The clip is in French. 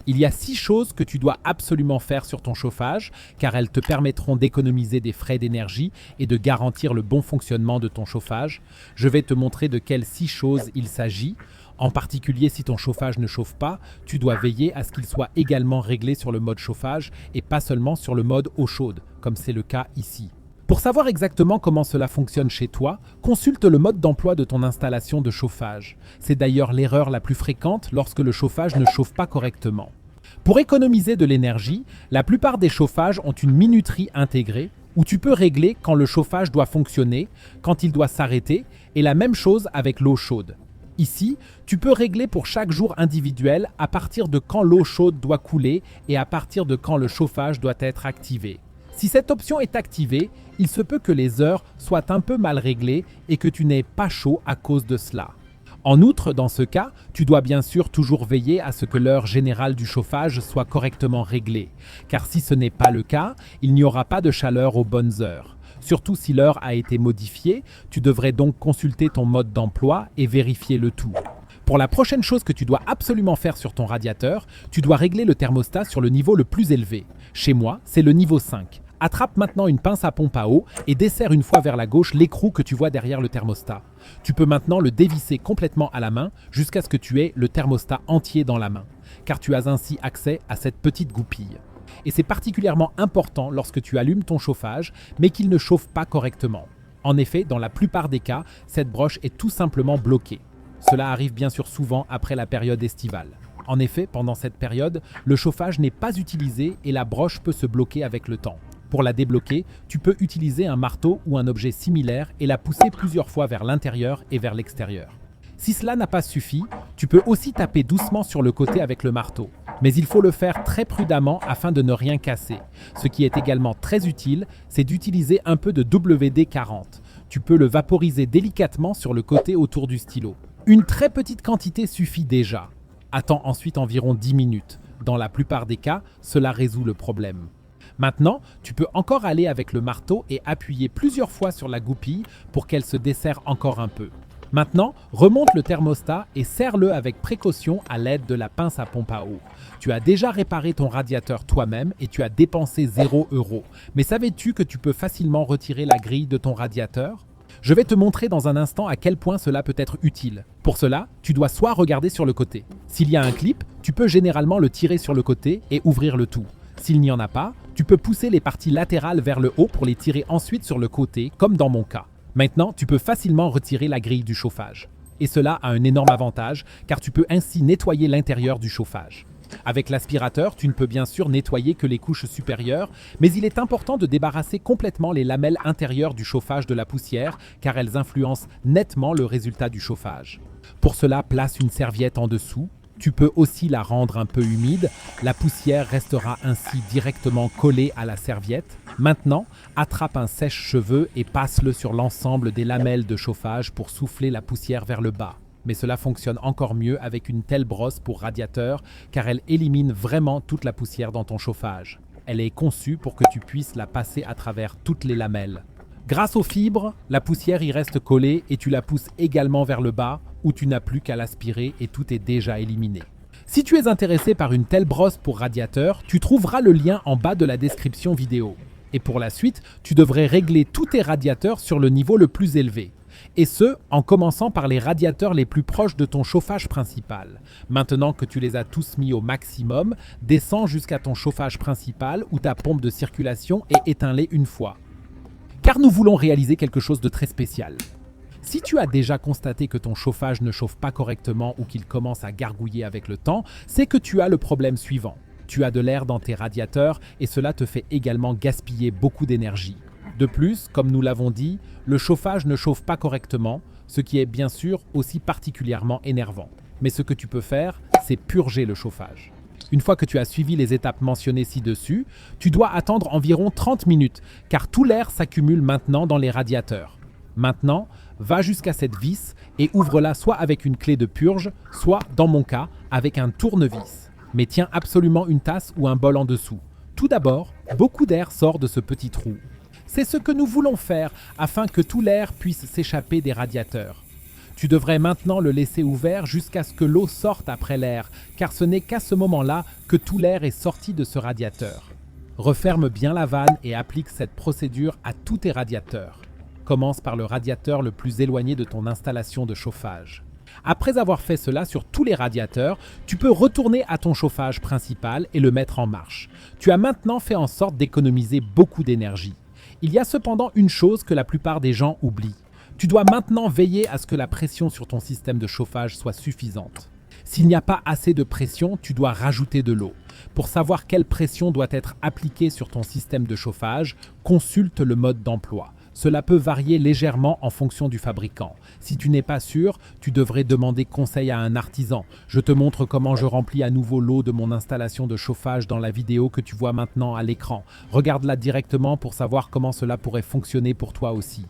Il y a 6 choses que tu dois absolument faire sur ton chauffage, car elles te permettront d'économiser des frais d'énergie et de garantir le bon fonctionnement de ton chauffage. Je vais te montrer de quelles 6 choses il s'agit. En particulier, si ton chauffage ne chauffe pas, tu dois veiller à ce qu'il soit également réglé sur le mode chauffage et pas seulement sur le mode eau chaude, comme c'est le cas ici. Pour savoir exactement comment cela fonctionne chez toi, consulte le mode d'emploi de ton installation de chauffage. C'est d'ailleurs l'erreur la plus fréquente lorsque le chauffage ne chauffe pas correctement. Pour économiser de l'énergie, la plupart des chauffages ont une minuterie intégrée où tu peux régler quand le chauffage doit fonctionner, quand il doit s'arrêter, et la même chose avec l'eau chaude. Ici, tu peux régler pour chaque jour individuel à partir de quand l'eau chaude doit couler et à partir de quand le chauffage doit être activé. Si cette option est activée, il se peut que les heures soient un peu mal réglées et que tu n'aies pas chaud à cause de cela. En outre, dans ce cas, tu dois bien sûr toujours veiller à ce que l'heure générale du chauffage soit correctement réglée, car si ce n'est pas le cas, il n'y aura pas de chaleur aux bonnes heures. Surtout si l'heure a été modifiée, tu devrais donc consulter ton mode d'emploi et vérifier le tout. Pour la prochaine chose que tu dois absolument faire sur ton radiateur, tu dois régler le thermostat sur le niveau le plus élevé. Chez moi, c'est le niveau 5. Attrape maintenant une pince à pompe à eau et desserre une fois vers la gauche l'écrou que tu vois derrière le thermostat. Tu peux maintenant le dévisser complètement à la main jusqu'à ce que tu aies le thermostat entier dans la main, car tu as ainsi accès à cette petite goupille. Et c'est particulièrement important lorsque tu allumes ton chauffage, mais qu'il ne chauffe pas correctement. En effet, dans la plupart des cas, cette broche est tout simplement bloquée. Cela arrive bien sûr souvent après la période estivale. En effet, pendant cette période, le chauffage n'est pas utilisé et la broche peut se bloquer avec le temps. Pour la débloquer, tu peux utiliser un marteau ou un objet similaire et la pousser plusieurs fois vers l'intérieur et vers l'extérieur. Si cela n'a pas suffi, tu peux aussi taper doucement sur le côté avec le marteau. Mais il faut le faire très prudemment afin de ne rien casser. Ce qui est également très utile, c'est d'utiliser un peu de WD-40. Tu peux le vaporiser délicatement sur le côté autour du stylo. Une très petite quantité suffit déjà. Attends ensuite environ 10 minutes. Dans la plupart des cas, cela résout le problème. Maintenant, tu peux encore aller avec le marteau et appuyer plusieurs fois sur la goupille pour qu'elle se desserre encore un peu. Maintenant, remonte le thermostat et serre-le avec précaution à l'aide de la pince à pompe à eau. Tu as déjà réparé ton radiateur toi-même et tu as dépensé 0 €. Mais savais-tu que tu peux facilement retirer la grille de ton radiateur ? Je vais te montrer dans un instant à quel point cela peut être utile. Pour cela, tu dois soit regarder sur le côté. S'il y a un clip, tu peux généralement le tirer sur le côté et ouvrir le tout. S'il n'y en a pas, tu peux pousser les parties latérales vers le haut pour les tirer ensuite sur le côté, comme dans mon cas. Maintenant, tu peux facilement retirer la grille du chauffage. Et cela a un énorme avantage, car tu peux ainsi nettoyer l'intérieur du chauffage. Avec l'aspirateur, tu ne peux bien sûr nettoyer que les couches supérieures, mais il est important de débarrasser complètement les lamelles intérieures du chauffage de la poussière, car elles influencent nettement le résultat du chauffage. Pour cela, place une serviette en dessous. Tu peux aussi la rendre un peu humide, la poussière restera ainsi directement collée à la serviette. Maintenant, attrape un sèche-cheveux et passe-le sur l'ensemble des lamelles de chauffage pour souffler la poussière vers le bas. Mais cela fonctionne encore mieux avec une telle brosse pour radiateur car elle élimine vraiment toute la poussière dans ton chauffage. Elle est conçue pour que tu puisses la passer à travers toutes les lamelles. Grâce aux fibres, la poussière y reste collée et tu la pousses également vers le bas où tu n'as plus qu'à l'aspirer et tout est déjà éliminé. Si tu es intéressé par une telle brosse pour radiateur, tu trouveras le lien en bas de la description vidéo. Et pour la suite, tu devrais régler tous tes radiateurs sur le niveau le plus élevé. Et ce, en commençant par les radiateurs les plus proches de ton chauffage principal. Maintenant que tu les as tous mis au maximum, descends jusqu'à ton chauffage principal ou ta pompe de circulation et éteins-les une fois. Car nous voulons réaliser quelque chose de très spécial. Si tu as déjà constaté que ton chauffage ne chauffe pas correctement ou qu'il commence à gargouiller avec le temps, c'est que tu as le problème suivant. Tu as de l'air dans tes radiateurs et cela te fait également gaspiller beaucoup d'énergie. De plus, comme nous l'avons dit, le chauffage ne chauffe pas correctement, ce qui est bien sûr aussi particulièrement énervant. Mais ce que tu peux faire, c'est purger le chauffage. Une fois que tu as suivi les étapes mentionnées ci-dessus, tu dois attendre environ 30 minutes, car tout l'air s'accumule maintenant dans les radiateurs. Maintenant, va jusqu'à cette vis et ouvre-la soit avec une clé de purge, soit, dans mon cas, avec un tournevis. Mais tiens absolument une tasse ou un bol en dessous. Tout d'abord, beaucoup d'air sort de ce petit trou. C'est ce que nous voulons faire afin que tout l'air puisse s'échapper des radiateurs. Tu devrais maintenant le laisser ouvert jusqu'à ce que l'eau sorte après l'air, car ce n'est qu'à ce moment-là que tout l'air est sorti de ce radiateur. Referme bien la vanne et applique cette procédure à tous tes radiateurs. Commence par le radiateur le plus éloigné de ton installation de chauffage. Après avoir fait cela sur tous les radiateurs, tu peux retourner à ton chauffage principal et le mettre en marche. Tu as maintenant fait en sorte d'économiser beaucoup d'énergie. Il y a cependant une chose que la plupart des gens oublient. Tu dois maintenant veiller à ce que la pression sur ton système de chauffage soit suffisante. S'il n'y a pas assez de pression, tu dois rajouter de l'eau. Pour savoir quelle pression doit être appliquée sur ton système de chauffage, consulte le mode d'emploi. Cela peut varier légèrement en fonction du fabricant. Si tu n'es pas sûr, tu devrais demander conseil à un artisan. Je te montre comment je remplis à nouveau l'eau de mon installation de chauffage dans la vidéo que tu vois maintenant à l'écran. Regarde-la directement pour savoir comment cela pourrait fonctionner pour toi aussi.